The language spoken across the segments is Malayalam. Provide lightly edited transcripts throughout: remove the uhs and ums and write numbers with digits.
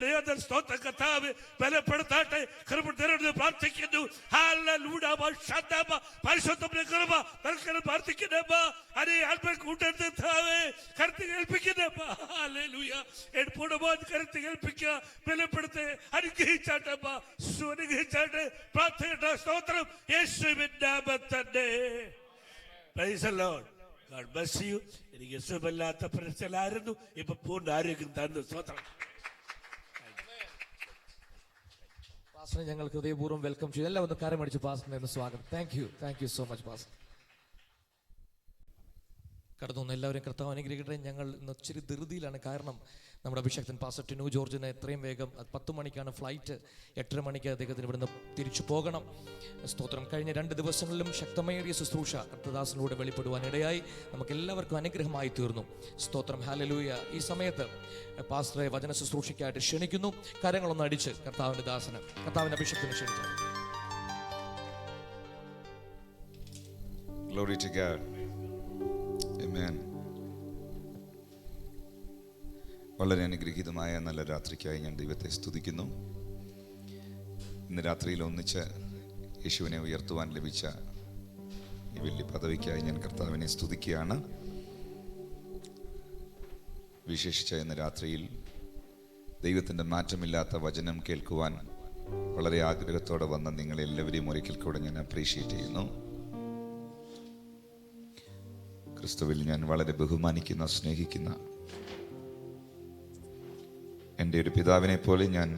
സ്തോത്ര കർത്താവ് ബലപ്പെടുത്താട്ടെ. കൃപ തരണമെന്ന് പ്രാർത്ഥിക്കുന്നു. പരിശുദ്ധമായ കൃപ നൽകണം പ്രാർത്ഥിക്കുന്നമ്മ. അതേ ആത്മ കൂട്ടത്താവേ കരുത്ത് കേൾപ്പിക്കുന്നമ്മ. കരുത്ത് കേൾപ്പിക്കുക, ബലപ്പെടുത്ത്, അനുഗ്രഹിച്ചാട്ടമ്മ. അനുഗ്രഹിച്ചാട്ടെ. പ്രാർത്ഥന സ്തോത്രം യേശുവിൻ നാമത്തിൽ. Praise the Lord. God bless you. എനിക്ക് സുഖമില്ലാത്ത പ്രശ്നമായിരുന്നു, ഇപ്പൊ പൂർണ്ണ ആരോഗ്യം തന്നു. സ്തോത്രം. പാസ്റ്റർ ഞങ്ങൾ ഹൃദയപൂർവ്വം വെൽക്കം ചെയ്തു. എല്ലാം ഒന്ന് കരമടിച്ചു പാസ്റ്ററിന് സ്വാഗതം. Thank you so much pastor. കടന്നു വന്ന് എല്ലാവരും കർത്താവ് അനുഗ്രഹിക്കട്ടെ. ഞങ്ങൾ ഇന്ന് ഒത്തിരി ധൃതിയിലാണ്. കാരണം നമ്മുടെ അഭിഷക്തൻ പാസ്റ്റർ ടിനു ജോർജിന് എത്രയും വേഗം 10 മണിക്കാണ് ഫ്ലൈറ്റ്. 8:30 മണിക്ക് അദ്ദേഹത്തിന് ഇവിടുന്ന് തിരിച്ചു പോകണം. സ്തോത്രം. കഴിഞ്ഞ 2 ദിവസങ്ങളിലും ശക്തമേറിയ ശുശ്രൂഷ കർത്തദാസനിലൂടെ വെളിപ്പെടുവാൻ ഇടയായി. നമുക്ക് എല്ലാവർക്കും അനുഗ്രഹമായി തീർന്നു. സ്തോത്രം. ഹല്ലേലൂയ. ഈ സമയത്ത് പാസ്റ്ററെ വചന ശുശ്രൂഷയ്ക്കായിട്ട് ക്ഷണിക്കുന്നു. കരങ്ങളൊന്ന് അടിച്ച് കർത്താവിൻ്റെ ദാസന്, കർത്താവിൻ്റെ അഭിഷക്തനെ ക്ഷണിച്ചു. Glory to God. Amen. വളരെ അനുഗ്രഹീതമായ നല്ല രാത്രിക്കായി ഞാൻ ദൈവത്തെ സ്തുതിക്കുന്നു. ഇന്ന് രാത്രിയിൽ ഒന്നിച്ച് യേശുവിനെ ഉയർത്തുവാൻ ലഭിച്ച ഈ വലിയ പദവിക്കായി ഞാൻ കർത്താവിനെ സ്തുതിക്കുകയാണ്. വിശേഷിച്ച ഇന്ന് രാത്രിയിൽ ദൈവത്തിൻ്റെ മാറ്റമില്ലാത്ത വചനം കേൾക്കുവാൻ വളരെ ആഗ്രഹത്തോടെ വന്ന നിങ്ങളെല്ലാവരെയും ഒരിക്കൽ കൂടെ ഞാൻ അപ്രീഷിയേറ്റ് ചെയ്യുന്നു. ക്രിസ്തുവിൽ ഞാൻ വളരെ ബഹുമാനിക്കുന്ന, സ്നേഹിക്കുന്ന എൻ്റെ ഒരു പിതാവിനെ പോലെ ഞാൻ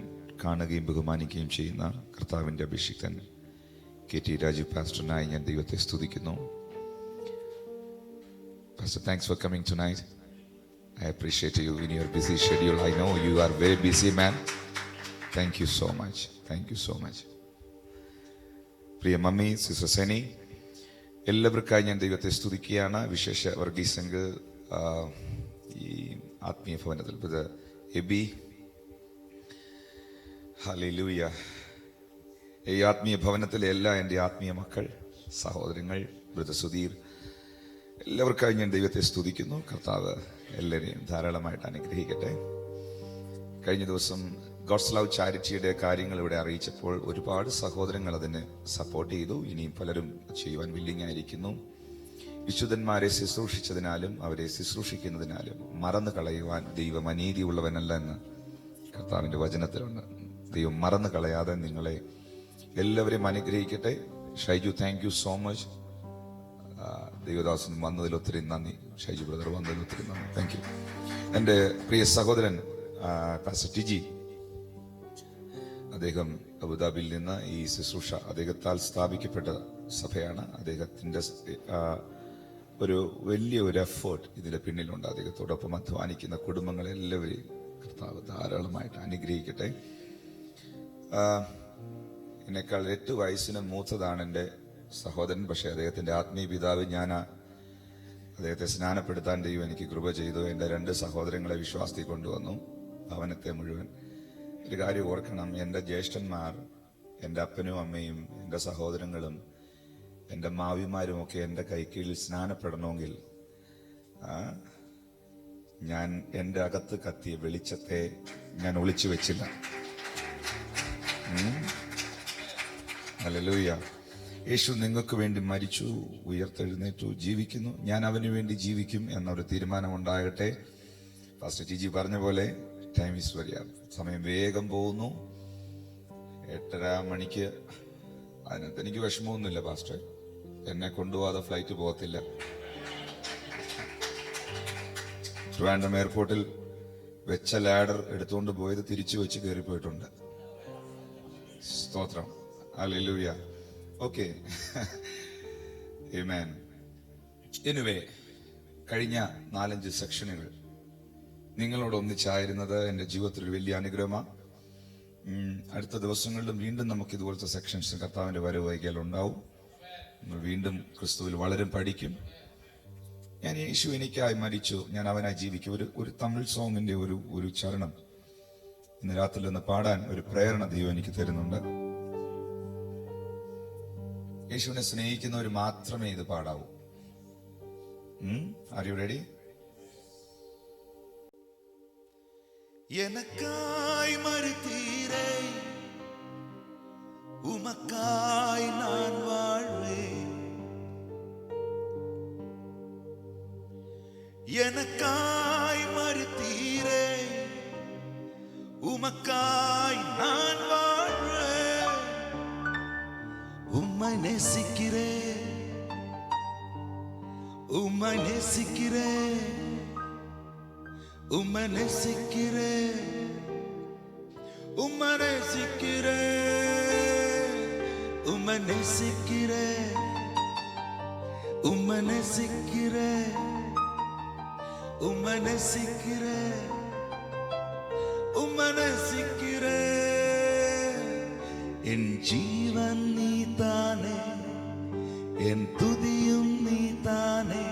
കാണുകയും ബഹുമാനിക്കുകയും ചെയ്യുന്ന കർത്താവിൻ്റെ അഭിഷിക്തൻ KT രാജു പാസ്റ്ററിനായി ഞാൻ ദൈവത്തെ സ്തുതിക്കുന്നു. Pastor, thanks for coming tonight. I appreciate you in your busy schedule. I know you are very busy man. Thank you so much. പ്രിയ മമ്മി, സിസ്റ്റർ സെനി, എല്ലാവർക്കായി ഞാൻ ദൈവത്തെ സ്തുതിക്കുകയാണ്. വിശേഷ വർഗീസ് സംഘ്, ഈ ആത്മീയ ഭവനത്തിൽ ബ്രദർ എബി, ഹല്ലേലൂയ. ഈ ആത്മീയ ഭവനത്തിലെ എല്ലാ എൻ്റെ ആത്മീയ മക്കൾ, സഹോദരങ്ങൾ, ബ്രദർ സുധീർ, എല്ലാവർക്കായി ഞാൻ ദൈവത്തെ സ്തുതിക്കുന്നു. കർത്താവ് എല്ലാവരെയും ധാരാളമായിട്ട് അനുഗ്രഹിക്കട്ടെ. കഴിഞ്ഞ ദിവസം ഗോഡ്സ് ലവ് ചാരിറ്റിയുടെ കാര്യങ്ങൾ ഇവിടെ അറിയിച്ചപ്പോൾ ഒരുപാട് സഹോദരങ്ങൾ അതിന് സപ്പോർട്ട് ചെയ്തു. ഇനിയും പലരും ചെയ്യുവാൻ വില്ലിങ് ആയിരിക്കുന്നു. വിശുദ്ധന്മാരെ ശുശ്രൂഷിച്ചതിനാലും അവരെ ശുശ്രൂഷിക്കുന്നതിനാലും മറന്നു കളയുവാൻ ദൈവം അനീതിയുള്ളവനല്ല എന്ന് കർത്താവിൻ്റെ വചനത്തിലുണ്ട്. ദൈവം മറന്നു കളയാതെ നിങ്ങളെ എല്ലാവരെയും അനുഗ്രഹിക്കട്ടെ. Shaiju, thank you so much. ദൈവദാസൻ വന്നതിൽ ഒത്തിരി നന്ദി. ഷൈജു ബ്രദർ വന്നതിൽ ഒത്തിരി നന്ദി. Thank you. എൻ്റെ പ്രിയ സഹോദരൻ പാസ്റ്റർ ടിജി, അദ്ദേഹം അബുദാബിയിൽ നിന്ന് ഈ ശുശ്രൂഷ അദ്ദേഹത്താൽ സ്ഥാപിക്കപ്പെട്ട സഭയാണ്. അദ്ദേഹത്തിൻ്റെ ഒരു വലിയ എഫേർട്ട് ഇതിൻ്റെ പിന്നിലുണ്ട്. അദ്ദേഹത്തോടൊപ്പം അധ്വാനിക്കുന്ന കുടുംബങ്ങളെല്ലാവരെയും കർത്താവ് ധാരാളമായിട്ട് അനുഗ്രഹിക്കട്ടെ. എന്നെക്കാൾ 8 വയസ്സിന് മൂത്തതാണ് എൻ്റെ സഹോദരൻ. പക്ഷേ അദ്ദേഹത്തിൻ്റെ ആത്മീയ പിതാവ് ഞാൻ. അദ്ദേഹത്തെ സ്നാനപ്പെടുത്താൻ ദൈവം എനിക്ക് കൃപ ചെയ്തു. എൻ്റെ 2 സഹോദരങ്ങളെ വിശ്വാസത്തിൽ കൊണ്ടുവന്നു, ഭവനത്തെ മുഴുവൻ. ഒരു കാര്യം ഓർക്കണം, എൻ്റെ ജ്യേഷ്ഠന്മാർ, എൻ്റെ അപ്പനും അമ്മയും, എൻ്റെ സഹോദരങ്ങളും, എൻ്റെ മാവിമാരും ഒക്കെ എൻ്റെ കൈക്കീഴിൽ സ്നാനപ്പെടണമെങ്കിൽ ഞാൻ എൻ്റെ അകത്ത് കത്തിയ വെളിച്ചത്തെ ഞാൻ ഒളിച്ചു വെച്ചില്ല. ഹല്ലേലൂയ. യേശു നിങ്ങൾക്ക് വേണ്ടി മരിച്ചു, ഉയർത്തെഴുന്നേറ്റു, ജീവിക്കുന്നു. ഞാൻ അവന് വേണ്ടി ജീവിക്കും എന്നൊരു തീരുമാനമുണ്ടാകട്ടെ. പാസ്റ്റർ ടിജി പറഞ്ഞ പോലെ ടൈം ഈസ് വെരി അപ്പ്. സമയം വേഗം പോകുന്നു. 8:30 മണിക്ക്. അതിനകത്ത് എനിക്ക് വിഷമമൊന്നുമില്ല പാസ്റ്റർ. എന്നെ കൊണ്ടുപോകാതെ ഫ്ലൈറ്റ് പോകത്തില്ല. ട്രിവാൻഡ്രം എയർപോർട്ടിൽ വെച്ച ലാഡർ എടുത്തുകൊണ്ട് പോയത് തിരിച്ചു വെച്ച് കയറിപ്പോയിട്ടുണ്ട്. സ്തോത്രം. ഹല്ലേലൂയ. ഓക്കെ. ആമേൻ. എനിവേ, കഴിഞ്ഞ 4-5 സെക്ഷനുകൾ നിങ്ങളോട് ഒന്നിച്ചായിരുന്നത് എൻ്റെ ജീവിതത്തിൽ ഒരു വലിയ അനുഗ്രഹമാണ്. അടുത്ത ദിവസങ്ങളിലും വീണ്ടും നമുക്ക് ഇതുപോലത്തെ സെക്ഷൻസ് കർത്താവിൻ്റെ വരവ് വൈകിയാൽ ഉണ്ടാവും. നമ്മൾ വീണ്ടും ക്രിസ്തുവിൽ വളരും, പഠിക്കും. ഞാൻ യേശു എനിക്കായി മരിച്ചു, ഞാൻ അവനായി ജീവിക്കും. ഒരു തമിഴ് സോങ്ങിന്റെ ഒരു ചരണം ഇന്ന് രാത്രി ഒന്ന് പാടാൻ ഒരു പ്രേരണ ദൈവം എനിക്ക് തരുന്നുണ്ട്. യേശുവിനെ സ്നേഹിക്കുന്നവർ മാത്രമേ ഇത് പാടാവൂ. Are you ready? எனக்காய் மரித்தீரே, உமக்காய் நான் வாழ்வேன். எனக்காய் மரித்தீரே, உமக்காய் நான் வாழ்வேன். உம்மை நேசிக்கிறேன், உம்மை நேசிக்கிறேன், உம்மை நேசிக்கிறேன், உம்மை நேசிக்கிறேன், உம்மை நேசிக்கிறேன், உம்மை நேசிக்கிறேன், உம்மை நேசிக்கிறேன், உம்மை நேசிக்கிறேன். என் ஜீவன் நீதானே, என் துதியும் நீதானே,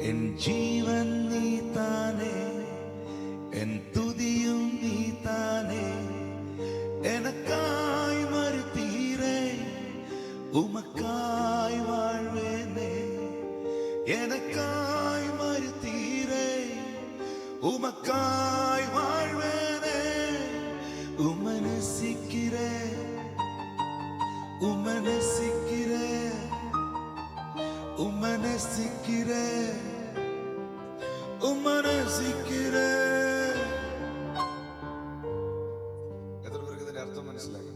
என் ஜீவன் நீதானே, என் துதியும் நீதானே. எனக்காய் மரித்தீரே, உமக்காய் வாழ்வேனே. எனக்காய் மரித்தீரே, உமக்காய் வாழ்வேனே. உம்மை நேசிக்கிறேன், உம்மை நேசிக்கிறேன், உம்மை நேசிக்கிறேன், உம்மை நேசிக்கிறேன். എത്ര പേർക്ക് ഇതിന്റെ അർത്ഥം മനസ്സിലായി?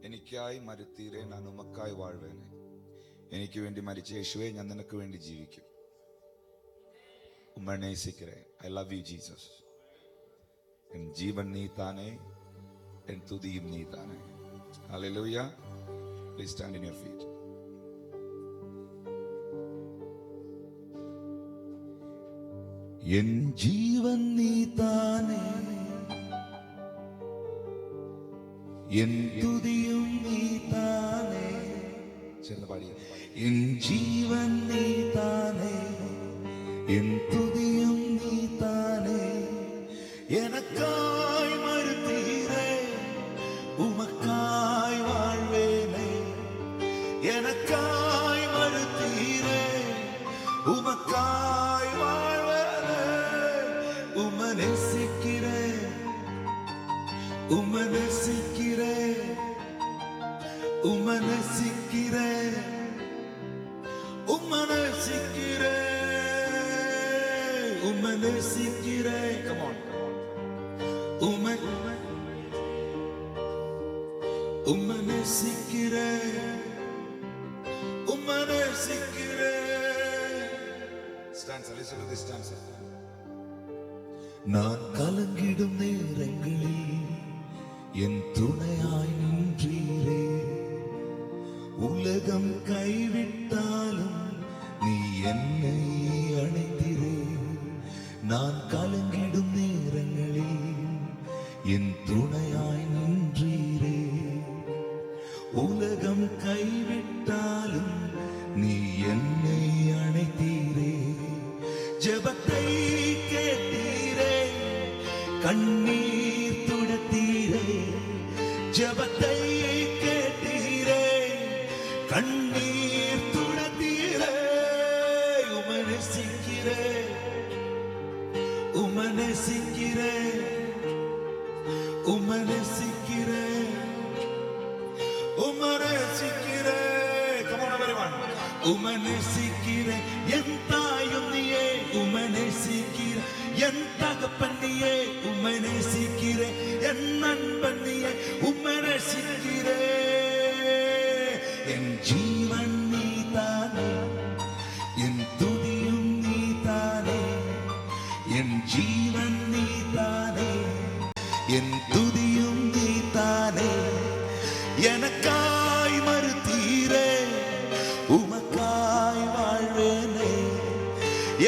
എനിക്കായി മരിത്തീരേ, ഞാൻ ഉമക്കായി വാഴ്വേനെ. എനിക്ക് വേണ്ടി മരിച്ച യേശുവേ, ഞാൻ നിനക്ക് വേണ്ടി ജീവിക്കും. ഉമ്മ നേസിக்கிறേ. I love you Jesus. എൻ ജീവൻ നീ താനേ, എൻ തുതിയും നീ താനേ. Hallelujah. Please stand in your feet. എൻ ജീവൻ നീ താനേ, എൻ തുതിയും നീ താനേ. ചേർന്ന് പാടിയ എൻ ജീവൻ നീ താനേ, എൻ തുതിയും നീ താനേ. எனக்காய் மரித்தீரே, உமக்காய் வாழ்வேனே. எனக்காய் மரித்தீரே, உமக்காய் வாழ்வேனே. உம்மை நேசிக்கிறேன், உம்மை நேசிக்கிறேன், உம்மை நேசிக்கிறேன், உம்மை நேசிக்கிறேன், உம்மை நேசிக்கிறேன். Come on. உம்மை உம்மை நேசிக்கிறேன், உம்மை நேசிக்கிறேன். Stanza, listen to this stanza. நான் கலங்கிடும் நேரங்களில் என் துணையாய் நின்றீரே. உலகம் கைவிட்டாலும் நீ என்னை அணைத்தீரே. நான் கலங்கிடும் நேரங்களில் என் துணையாய் நின்றீரே. உலகம் கைவிட்டாலும் நீ என்னை அணைத்தீரே. ஜெபத்தை கேட்டீரே, கண்ணீர் துடைத்தீரே. ஜெபத்தை கேட்டீரே, கண்ணீர் துடைத்தீரே. உம்மை நேசிக்கிறேன், உம்மை நேசிக்கிறேன், உம்மை நேசிக்கிறேன், உம்மை நேசிக்கிறேன். Come on everyone. உம்மை நேசிக்கிறேன். என் தாயும் நீயே, உம்மை நேசிக்கிறேன். என் தகப்பன் நீயே, உம்மை நேசிக்கிறேன். என் நண்பன் நீயே, உம்மை நேசிக்கிறேன். என் ஜீவன் நீதானே, என் துதியும் நீதானே. என் ஜீவன் நீதானே, என் துதியும் நீதானே. எனக்காய் மரித்தீரே, உமக்காய் வாழ்வேனே.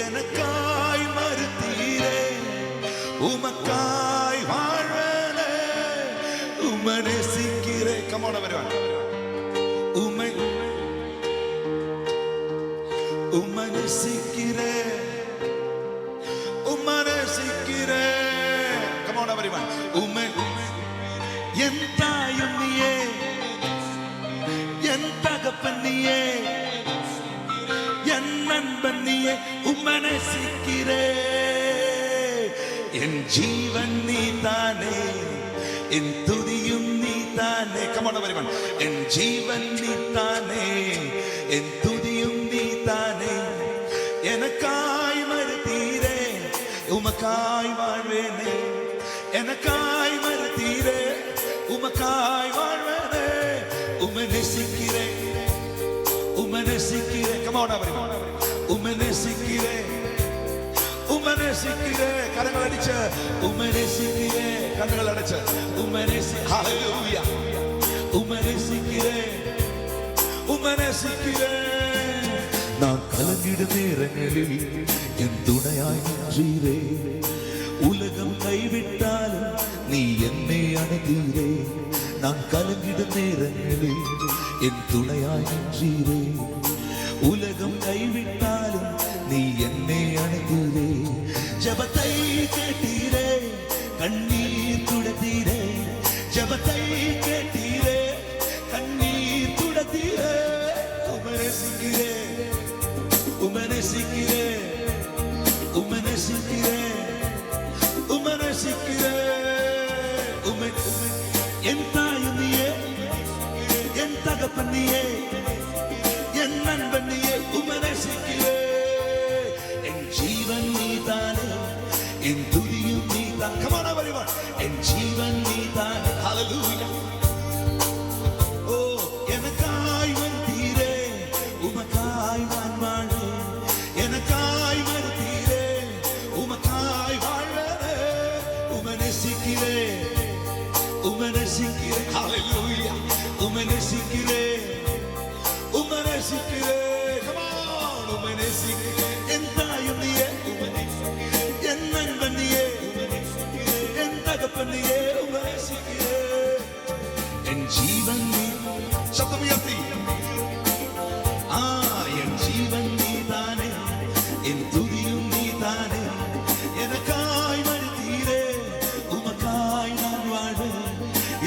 எனக்காய் மரித்தீரே, உமக்காய் வாழ்வேனே. உம்மை நேசிக்கிறேன். Come on everyone. உம்மை உம்மை நேசிக்கிறேன், உம்மை நேசிக்கிறேன். Come on everyone. உம்மை என் தாயும் நீயே, என் தகப்பன் நீயே, என் நண்பன் நீயே. உம்மை நேசிக்கிறேன், നീ താനേ, എൻ തുതിയും നീ താനേ. Come on everyone. എൻ ജീവൻ നീ താനേ, എൻ തുതിയും നീ താനേ. எனக்காய் மறுத்தீரே, உமக்காய் வாழ்வேனே. எனக்காய் மறுத்தீரே, உமக்காய் வாழ்வேனே. உம்மை நேசிக்கிறேன், உம்மை நேசிக்கிறேன். Come on everyone. உம்மை நேசிக்கிறேன், உம்மை நேசிக்கிறேன். கரங்கள் அடிச்ச உம்மை நேசிக்கிறேன், கரங்கள் அடிச்ச உம்மை நேசிக்கிறேன். ஹalleluya. உம்மை நேசிக்கிறேன், உம்மை நேசிக்கிறேன். நான் கலங்கிடும் நேரங்களில் என் துணையாய் நின்றீரே. உலகம் கைவிட்டாலும் நீ என்னை அணைத்தீரே. நான் கலங்கிடும் நேரங்களில் என் துணையாய் நின்றீரே. உலகம் கைவிட்டாலும் நீ என்னை அணைத்தீரே. ஜெபத்தை கேட்டீரே, கண்ணீர் துடைத்தீரே. ஜெபத்தை கேட்டீரே, கண்ணீர் துடைத்தீரே. உம்மை நேசிக்கிறேன், உம்மை நேசிக்கிறேன், உம்மை நேசிக்கிறேன், உம்மை நேசிக்கிறேன். உம்மை என் தாயும் நீயே, என் தகப்பன் நீயே, என் நண்பன் நீயே. உம்மை நேசிக்கிறேன். என் ஜீவன் நீதானே, என் துதியும் நீதான். Come on everyone. என் ஜீவன் நீதானே. Hallelujah. ஓ எனக்காய் வந்தீரே, உமக்காய் நான் வாழ்வேன். எனக்காய் வந்தீரே, உமக்காய் வாழ்வேனே. உம்மை நேசிக்கிறேன், உம்மை நேசிக்கிறேன். Hallelujah. உம்மை நேசிக்கிறேன், உம்மை நேசிக்கிறேன். Come on. உம்மை நேசிக்கிறேன். என் தாயும் நீயே, உம்மை நேசிக்கிறேன். என் நண்பன் நீயே, உம்மை நேசிக்கிறேன். என் தகப்பன் நீயே, உம்மை நேசிக்கிறேன். என் ஜீவன் நீ. சத்தம் உயர்த்தி. என் ஜீவன் நீதானே, என் துதியும் நீதானே. எனக்காய் மறுத்தீரே, உமக்காய் நான் வாழ்வேன்.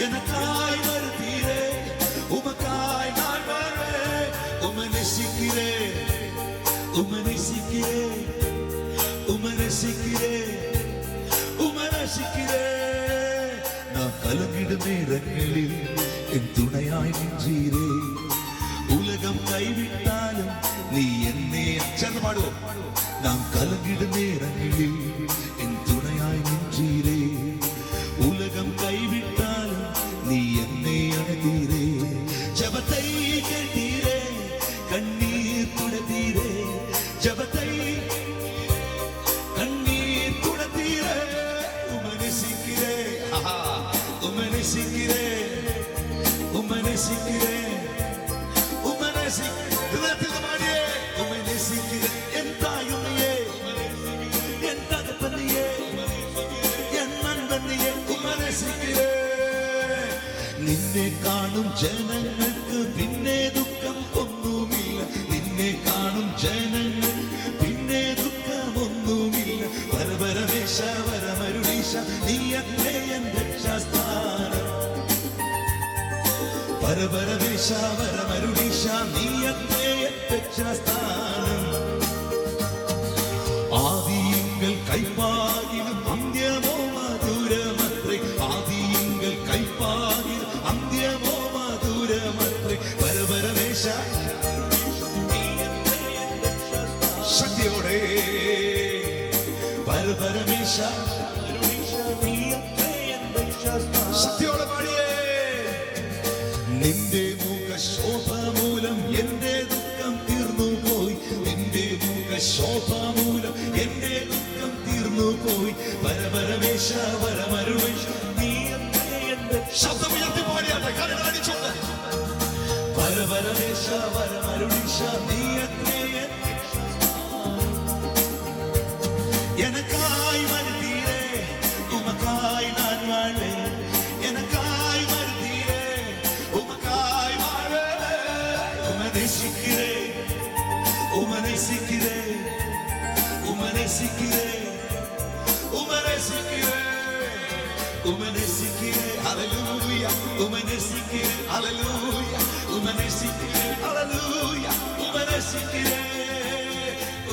எனக்காய் மறுத்தீரே, உமக்காய் நான் வாழ்வேன். உம்மை நேசிக்கிறேன், உம்மை நேசிக்கிறேன், உம்மை நேசிக்கிறேன், உம்மை நேசிக்கிறேன். நான் கலங்கிடும் நேரங்களில் என் துணையாய் நின்றீரே. உலகம் கைவிட்டாலும் நீ என்னை சேர்ந்து பாடுவோம். நான் கலங்கிடும் நேரங்களில் என் துணையாய் நின்றீரே. உலகம் கைவிட்டாலும் நீ என்னை அணைத்தீரே. ஜெபத்தை கேட்டீரே, கண்ணீர் துடைத்தீரே. ஜெபத்தை கண்ணீர் துடைத்தீரே. உம்மை நேசிக்கிறேன், உம்மை நேசிக்கிறேன், உம்மை நேசிக்கிறேன், உம்மை நேசிக்கிறேன். உம்மை நேசிக்கிறேன். என் தாயும் நீயே, என் தகப்பன் நீயே, என் நண்பன் நீயே. உம்மை நேசிக்கிறேன். നിന്നെ കാണും ജനങ്ങൾക്ക് പിന്നെ ദുഃഖം ഒന്നുമില്ല. നിന്നെ കാണും ജനങ്ങൾ പിന്നെ ദുഃഖം ഒന്നുമില്ല. വരവരമേശ വരമരുളീശ നീയല്ലേ എൻ രക്ഷാസ്ഥാനം. വരവരമേശ വരമരുളീശ നീയല്ലേ എൻ രക്ഷാസ്ഥാനം. ആദിയിങ്കൽ കൈപ്പാകിലും അന്ത്യമോ മധുരമത്രേ. ആദിയിങ്കൽ കൈപ്പാകിലും അന്ത്യമോ മധുരമത്രേ. വരവരമേശ ശക്തിയോടെ വരവരമേശ ശക്തിയോടെ പാടിയേ. നിന്റെ മുഖശോഭ മൂലം എന്റെ ദുഃഖം തീർന്നു പോയി. നിന്റെ മുഖശോഭ മൂലം എന്റെ ദുഃഖം തീർന്നു പോയി. വരവരമേശ വരമരുളേശ നീ എന്റെ ശബ്ദമുയർത്തി പാടിയാട്ടെ, കരങ്ങൾ അടിച്ചോണ്ട്. വരവരമേശ വരമരുളേശ നീ எனக்காய் மறுத்தீரே, உமக்காய் நான் வாழ்வேன். எனக்காய் மறுத்தீரே, உமக்காய் வாழ்வேன். உம்மை நேசிக்கிறேன், உம்மை நேசிக்கிறேன், உம்மை நேசிக்கிறேன், உம்மை நேசிக்கிறேன், உம்மை நேசிக்கிறேன். ஹalleluya. உம்மை நேசிக்கிறேன். ஹalleluya. உம்மை நேசிக்கிறேன். ஹalleluya. உம்மை நேசிக்கிறேன்,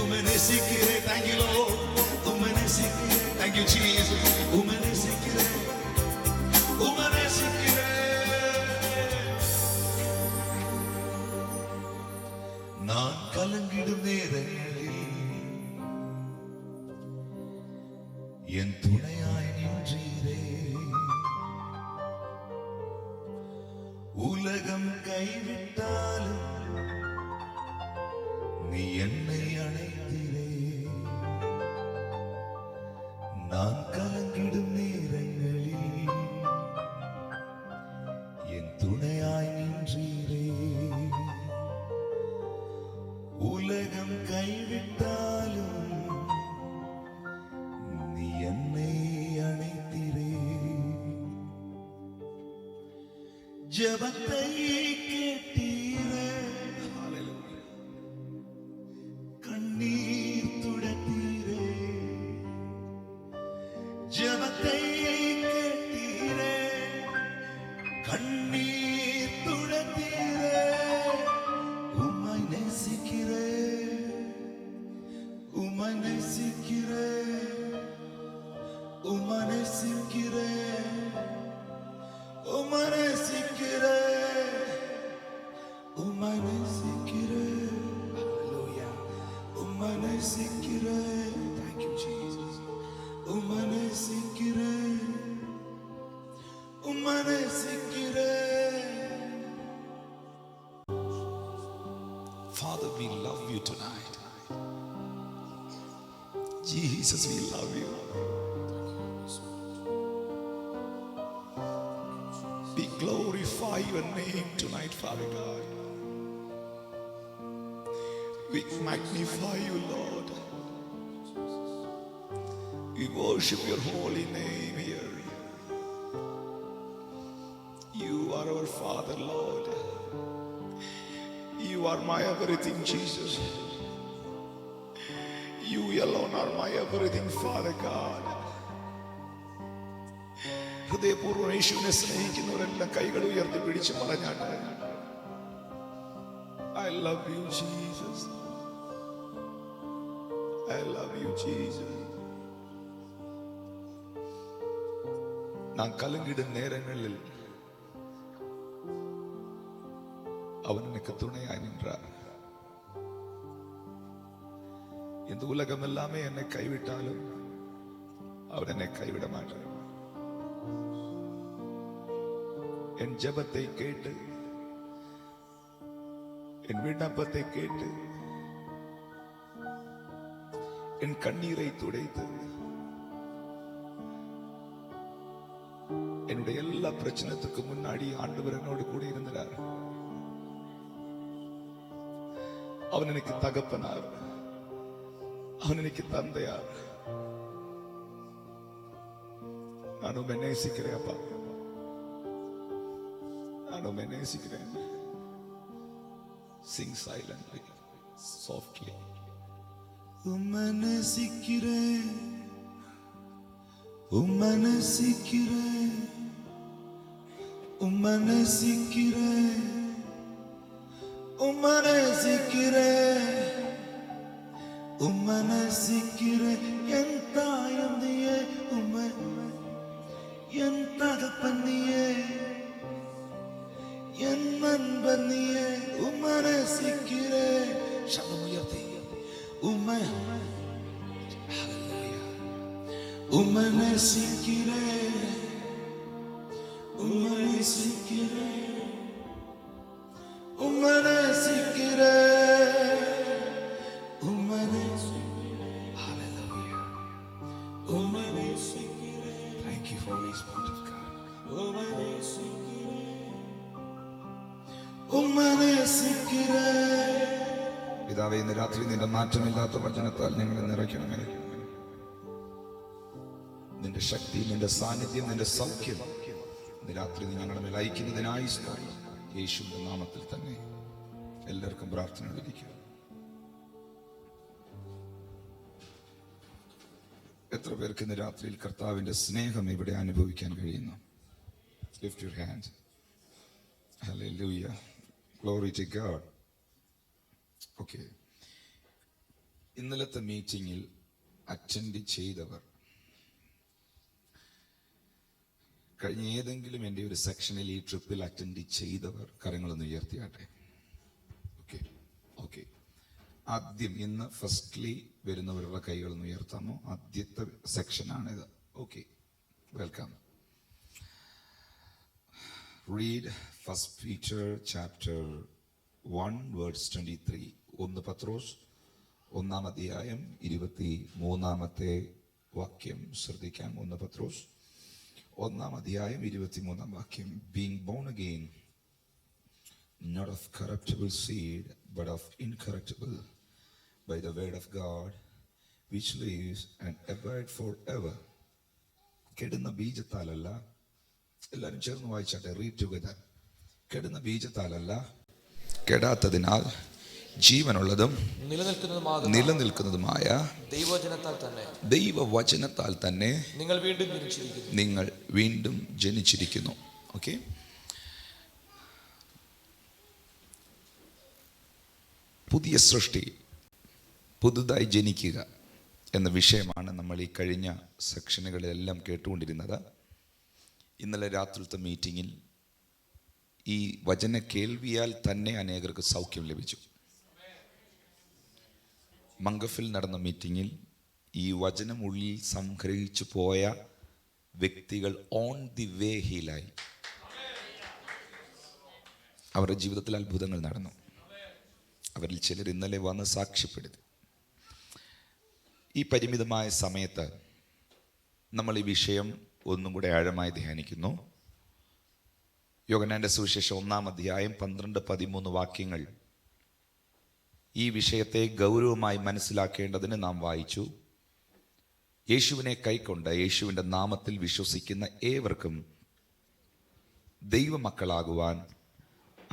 உம்மை நேசிக்கிறேன். Thank you Lord. உம்மை நேசிக்கிறேன். Thank you, Jesus. உம்மை நேசிக்கிறேன், உம்மை நேசிக்கிறேன். நான் கலங்கிடும் நேரங்களில் என் துணையாய் நின்றீரே. உலகம் கைவிட்டாலும் நீ என்னை அழைத்தீரே. நான் கலங்கிடும் நேரங்களில் என் துணையாய் நின்றீரே. உலகம் கைவிட்டாலும் நீ என்னை அழைத்தீரே. ஜெபத்தை கேட்டீரே, கண்ணீர் துடைத்தீரே. ஜெபத்தை கேட்டீரே, கண்ணீர் துடைத்தீரே. உம்மை நேசிக்கிறேன், உம்மை நேசிக்கிறேன், உம்மை நேசிக்கிறேன், உம்மை நேசிக்கிறேன், உம்மை நேசிக்கிறேன். Hallelujah. உம்மை நேசிக்கிறேன். Thank you, Jesus. உம்மை நேசிக்கிறேன், உம்மை நேசிக்கிறேன். Father, we love you tonight. Jesus, we love you. We glorify your name tonight, Father God. We magnify you, Lord. We worship your holy name here. You are our Father, Lord. You are my everything, Jesus. You alone are my everything, Father God. ഹൃദയപൂർവ്വം യേശുവിനെ സ്നേഹിക്കുന്നവരെല്ലാം കൈകൾ ഉയർത്തി പിടിച്ച് പറഞ്ഞാട്ടെ. I love you, Jesus. I love you, Jesus. நான் கலங்கிடும் நேரங்களில் அவன் எனக்கு துணையாய் நின்றார். இந்த உலகம் எல்லாமே என்னை கைவிட்டாலும் அவர் என்னை கைவிட மாட்டார். என் ஜெபத்தை கேட்டு, என் விண்ணப்பத்தை கேட்டு, என் கண்ணீரை துடைத்து, என்னுடைய எல்லா பிரச்சனைக்கு முன்னாடி ஆண்டவர் என்னோடு கூட இருந்தார். அவன் எனக்கு தகப்பனார், அவன் எனக்கு தந்தையார். நான் உம்மை நேசிக்கிறேன் அப்பா, நான் உம்மை நேசிக்கிறேன். Sing silently, softly. உம்மை நேசிக்கிறேன், உம்மை நேசிக்கிறேன், உம்மை நேசிக்கிறேன், உம்மை நேசிக்கிறேன், உம்மை நேசிக்கிறேன். என் தாயம் நீயே, உம்மை என் தகப்பன் நீயே, என் நண்பன் நீயே. உம்மை நேசிக்கிறேன். சத்தம் உயர்த்தி உம்மை, உம்மை நேசிக்கிறேன், உம்மை நேசிக்கிறேன், உம்மை நேசிக்கிறேன், உம்மை நேசிக்கிறேன். Hallelujah. உம்மை நேசிக்கிறேன். Thank you for this word of God. உம்மை நேசிக்கிறேன், ഉമ്മ നേസിக்கிறேൻ. പിതാവേ, ഇന്ന് രാത്രി നിന്റെ മാറ്റമില്ലാത്ത വചനത്താൽ ഞങ്ങളെ നിറയ്ക്കണമേ. നിന്റെ ശക്തി, നിന്റെ സാന്നിധ്യം, നിന്റെ സൗഖ്യം ഇന്ന് രാത്രി നീ ഞങ്ങളുടെ മേൽ അയക്കുന്നതിനായി സ്തോത്രം. യേശുവിന്റെ നാമത്തിൽ തന്നെ എല്ലാവർക്കും പ്രാർത്ഥന വിളിക്കുക. എത്ര പേർക്ക് ഇന്ന് രാത്രിയിൽ കർത്താവിന്റെ സ്നേഹം ഇവിടെ അനുഭവിക്കാൻ കഴിയുന്നു? Lift your hand. Hallelujah. Glory to God. Okay. ഇന്നലത്തെ മീറ്റിംഗിൽ അറ്റൻഡ് ചെയ്തവർ കഴിഞ്ഞ ഏതെങ്കിലും എൻ്റെ ഒരു സെക്ഷനിൽ ഈ ട്രിപ്പിൽ അറ്റൻഡ് ചെയ്തവർ കരങ്ങളൊന്ന് ഉയർത്തിയാട്ടെ. Okay okay. ആദ്യം ഇന്ന് ഫസ്റ്റ്ലി വരുന്നവരുടെ കൈകളൊന്ന് ഉയർത്താമോ? ആദ്യത്തെ സെക്ഷനാണിത്. Okay, welcome. Read 1 Peter chapter 1 verse 23. 1 പത്രോസ് 1 അധ്യായം 23 വാക്യം ശ്രദ്ധിക്കാം. 1 പത്രോസ് 1 അധ്യായം 23 വാക്യം. Being born again, not of corruptible seed, but of incorruptible, by the word of God, which lives and abides forever. കെടുന്ന ബീജത്താലല്ല, എല്ലാവരും ചേർന്ന് വായിച്ചാട്ടെ. Read together. കെടുന്ന ബീജത്താലല്ല, കെടാത്തതിനാൽ ജീവനുള്ളതും നിലനിൽക്കുന്നതുമായ ദൈവവചനത്താൽ തന്നെ നിങ്ങൾ വീണ്ടും ജനിച്ചിരിക്കുന്നു. ഓക്കെ, പുതിയ സൃഷ്ടി, പുതുതായി ജനിക്കുക എന്ന വിഷയമാണ് നമ്മൾ ഈ കഴിഞ്ഞ സെക്ഷനുകളിലെല്ലാം കേട്ടുകൊണ്ടിരുന്നത്. ഇന്നലെ രാത്രിത്തെ മീറ്റിങ്ങിൽ ഈ വചന കേൾവിയാൽ തന്നെ അനേകർക്ക് സൗഖ്യം ലഭിച്ചു. മംഗഫിൽ നടന്ന മീറ്റിങ്ങിൽ ഈ വചനം ഉള്ളിൽ സംഗ്രഹിച്ചു പോയ വ്യക്തികൾ ഓൺ ദി വേ ഹീലായി. അവരുടെ ജീവിതത്തിൽ അത്ഭുതങ്ങൾ നടന്നു. അവരിൽ ചിലർ ഇന്നലെ വന്ന് സാക്ഷ്യപ്പെടുത്തി. ഈ പരിമിതമായ സമയത്ത് നമ്മൾ ഈ വിഷയം ഒന്നും കൂടെ ആഴമായി ധ്യാനിക്കുന്നു. യോഹന്നാന്റെ സുവിശേഷം 1 അധ്യായം 12-13 വാക്യങ്ങൾ ഈ വിഷയത്തെ ഗൗരവമായി മനസ്സിലാക്കേണ്ടതിന് നാം വായിച്ചു. യേശുവിനെ കൈക്കൊണ്ട് യേശുവിൻ്റെ നാമത്തിൽ വിശ്വസിക്കുന്ന ഏവർക്കും ദൈവമക്കളാകുവാൻ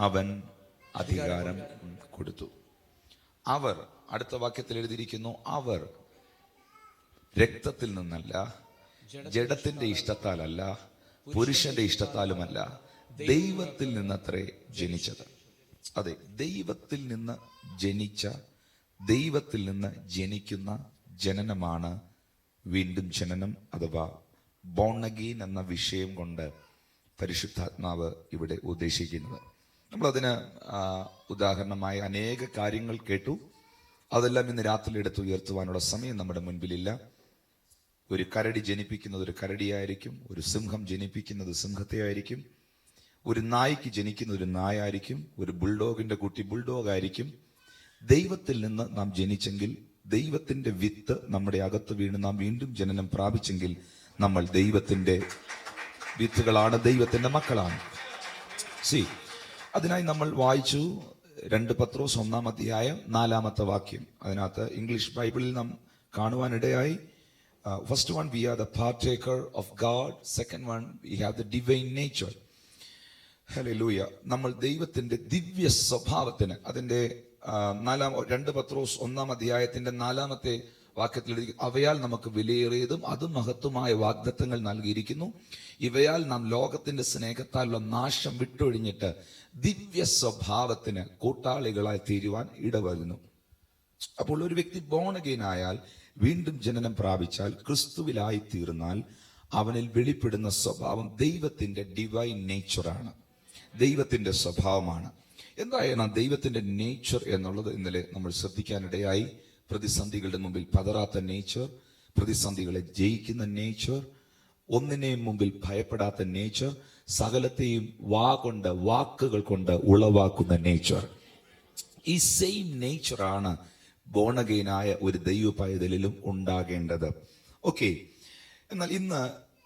അവൻ അധികാരം കൊടുത്തു. അവർ, അടുത്ത വാക്യത്തിൽ എഴുതിയിരിക്കുന്നു, അവർ രക്തത്തിൽ നിന്നല്ല, ജഡത്തിന്റെ ഇഷ്ടത്താലല്ല, പുരുഷന്റെ ഇഷ്ടത്താലുമല്ല, ദൈവത്തിൽ നിന്നത്രേ ജനിച്ചത്. അതെ, ദൈവത്തിൽ നിന്ന് ജനിച്ച, ദൈവത്തിൽ നിന്ന് ജനിക്കുന്ന ജനനമാണ് വീണ്ടും ജനനം അഥവാ ബോൺ അഗെയിൻ എന്ന വിഷയം കൊണ്ട് പരിശുദ്ധാത്മാവ് ഇവിടെ ഉദ്ദേശിക്കുന്നത്. നമ്മളതിന് ഉദാഹരണമായി അനേക കാര്യങ്ങൾ കേട്ടു. അതെല്ലാം ഇന്ന് രാത്രി എടുത്ത് ഉയർത്തുവാനുള്ള സമയം നമ്മുടെ മുൻപിലില്ല. ഒരു കരടി ജനിപ്പിക്കുന്നത് ഒരു കരടിയായിരിക്കും, ഒരു സിംഹം ജനിപ്പിക്കുന്നത് സിംഹത്തെ ആയിരിക്കും, ഒരു നായ്ക്ക് ജനിക്കുന്നത് ഒരു നായായിരിക്കും, ഒരു ബുൾഡോഗിന്റെ കുട്ടി ബുൾഡോഗ് ആയിരിക്കും. ദൈവത്തിൽ നിന്ന് നാം ജനിച്ചെങ്കിൽ, ദൈവത്തിന്റെ വിത്ത് നമ്മുടെ അകത്ത് വീണ് നാം വീണ്ടും ജനനം പ്രാപിച്ചെങ്കിൽ നമ്മൾ ദൈവത്തിന്റെ വിത്തുകളാണ്, ദൈവത്തിന്റെ മക്കളാണ്. അതിനായി നമ്മൾ വായിച്ചു 2 പത്രോസ് 1 അധ്യായം 4 വാക്യം. അതിനകത്ത് ഇംഗ്ലീഷ് ബൈബിളിൽ നാം കാണുവാനിടയായി, first one, we are the partaker of God. Second one, we have the divine nature. Hallelujah. നമ്മൾ ദൈവത്തിന്റെ ദിവ്യ സ്വഭാവത്തിന്, അതിന്റെ 2 പത്രോസ് 1 അധ്യായത്തിന്റെ 4 വാക്യത്തിൽ എഴുതി, അവയാൽ നമുക്ക് വിലയേറിയതും അതും മഹത്വമായ വാഗ്ദത്തങ്ങൾ നൽകിയിരിക്കുന്നു. ഇവയാൽ നാം ലോകത്തിന്റെ സ്നേഹത്താലുള്ള നാശം വിട്ടൊഴിഞ്ഞിട്ട് ദിവ്യ സ്വഭാവത്തിന് കൂട്ടാളികളായി തീരുവാൻ ഇടവരുന്നു. അപ്പോൾ ഒരു വ്യക്തി ബോൺ അഗെയിൻ ആയാൽ, വീണ്ടും ജനനം പ്രാപിച്ചാൽ, ക്രിസ്തുവിലായി തീർന്നാൽ അവനിൽ വെളിപ്പെടുന്ന സ്വഭാവം ദൈവത്തിന്റെ ഡിവൈൻ നേച്ചറാണ്, ദൈവത്തിന്റെ സ്വഭാവമാണ്. എന്തായാലും ദൈവത്തിന്റെ നേച്ചർ എന്നുള്ളത് ഇന്നലെ നമ്മൾ ശ്രദ്ധിക്കാനിടയായി. പ്രതിസന്ധികളുടെ മുമ്പിൽ പതറാത്ത നേച്ചർ, പ്രതിസന്ധികളെ ജയിക്കുന്ന നേച്ചർ, ഒന്നിനെയും മുമ്പിൽ ഭയപ്പെടാത്ത നേച്ചർ, സകലത്തെയും വാക്കുകൾ കൊണ്ട് ഉളവാക്കുന്ന നേച്ചർ. ഈ സെയിം നേച്ചറാണ് ബോൺ അഗെയിനായ ഒരു ദൈവ പൈതലിലും ഉണ്ടാകേണ്ടത്. ഓക്കെ, എന്നാൽ ഇന്ന്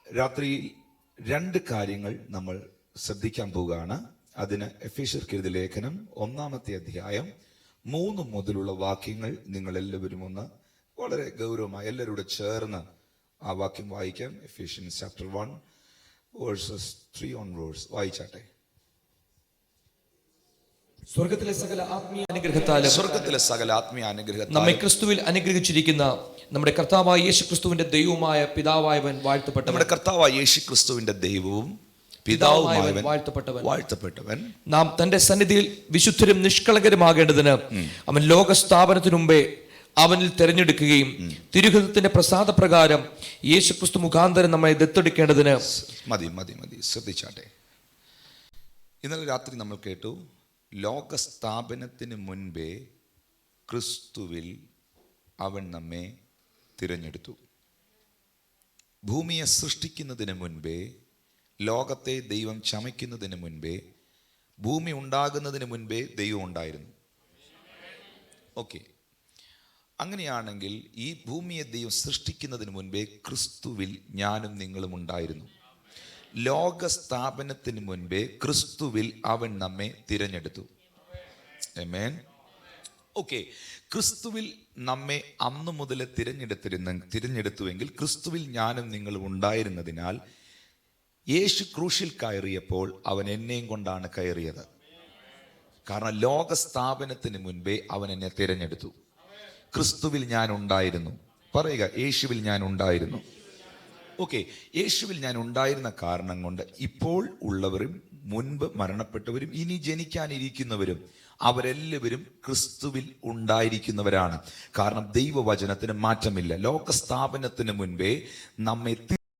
രാത്രി 2 കാര്യങ്ങൾ നമ്മൾ ശ്രദ്ധിക്കാൻ പോവുകയാണ്. അതിന് എഫേസ്യർക്ക് എഴുതിയ ലേഖനം 1 അധ്യായം 3 മുതലുള്ള വാക്യങ്ങൾ നിങ്ങൾ എല്ലാവരും ഒന്ന് വളരെ ഗൗരവമായി എല്ലാവരും ചേർന്ന് ആ വാക്യം വായിക്കാം. Ephesians chapter 1 versus 3 onwards വായിച്ചാട്ടെ. സ്വർഗത്തിലെ സകല ആത്മീയ അനുഗ്രഹത്താലും നമ്മെ ക്രിസ്തുവിൽ അനുഗ്രഹിച്ചിരിക്കുന്ന നമ്മുടെ കർത്താവായ യേശു ക്രിസ്തുവിന്റെ ദൈവമായ പിതാവായവൻ വാഴ്ത്തപ്പെട്ടവൻ. നമ്മുടെ കർത്താവായ യേശു ക്രിസ്തുവിന്റെ ദൈവവും പിതാവുമായവൻ വാഴ്ത്തപ്പെട്ടവൻ. നാം തന്റെ സന്നിധിയിൽ വിശുദ്ധരും നിഷ്കളങ്കരുമാകേണ്ടതിന് അവൻ ലോകസ്ഥാപനത്തിനു മുമ്പേ അവനിൽ തെരഞ്ഞെടുക്കുകയും തിരുഹിതത്തിന്റെ പ്രസാദപ്രകാരം യേശുക്രിസ്തു മുഖാന്തരം നമ്മെ ദത്തെടുക്കേണ്ടതിന്. മതി മതി മതി, ശ്രദ്ധിച്ചാട്ടെ. ഇന്നലെ രാത്രി നമ്മൾ കേട്ടു, ലോകസ്ഥാപനത്തിന് മുൻപേ ക്രിസ്തുവിൽ അവൻ നമ്മെ തിരഞ്ഞെടുത്തു. ഭൂമിയെ സൃഷ്ടിക്കുന്നതിന് മുൻപേ, ലോകത്തെ ദൈവം ചമയ്ക്കുന്നതിന് മുൻപേ, ഭൂമി ഉണ്ടാകുന്നതിന് മുൻപേ ദൈവം ഉണ്ടായിരുന്നു. ഓക്കെ, അങ്ങനെയാണെങ്കിൽ ഈ ഭൂമിയെ ദൈവം സൃഷ്ടിക്കുന്നതിന് മുൻപേ ക്രിസ്തുവിൽ ഞാനും നിങ്ങളും ഉണ്ടായിരുന്നു. ലോകസ്ഥാപനത്തിന് മുൻപേ ക്രിസ്തുവിൽ അവൻ നമ്മെ തിരഞ്ഞെടുത്തു. ആമേൻ. ഓക്കെ, ക്രിസ്തുവിൽ നമ്മെ അന്നു മുതൽ തിരഞ്ഞെടുത്തുവെങ്കിൽ ക്രിസ്തുവിൽ ഞാനും നിങ്ങളും ഉണ്ടായിരുന്നതിനാൽ യേശു ക്രൂശിൽ കയറിയപ്പോൾ അവൻ എന്നെയും കൊണ്ടാണ് കയറിയത്. കാരണം ലോകസ്ഥാപനത്തിന് മുൻപേ അവൻ എന്നെ തിരഞ്ഞെടുത്തു. ക്രിസ്തുവിൽ ഞാൻ ഉണ്ടായിരുന്നു. പറയുക, യേശുവിൽ ഞാൻ ഉണ്ടായിരുന്നു. ഓക്കെ, യേശുവിൽ ഞാൻ ഉണ്ടായിരുന്ന കാരണം കൊണ്ട് ഇപ്പോൾ ഉള്ളവരും മുൻപ് മരണപ്പെട്ടവരും ഇനി ജനിക്കാനിരിക്കുന്നവരും അവരെല്ലാവരും ക്രിസ്തുവിൽ ഉണ്ടായിരിക്കുന്നവരാണ്. കാരണം ദൈവവചനത്തിന് മാറ്റമില്ല. ലോകസ്ഥാപനത്തിന് മുൻപേ നമ്മെ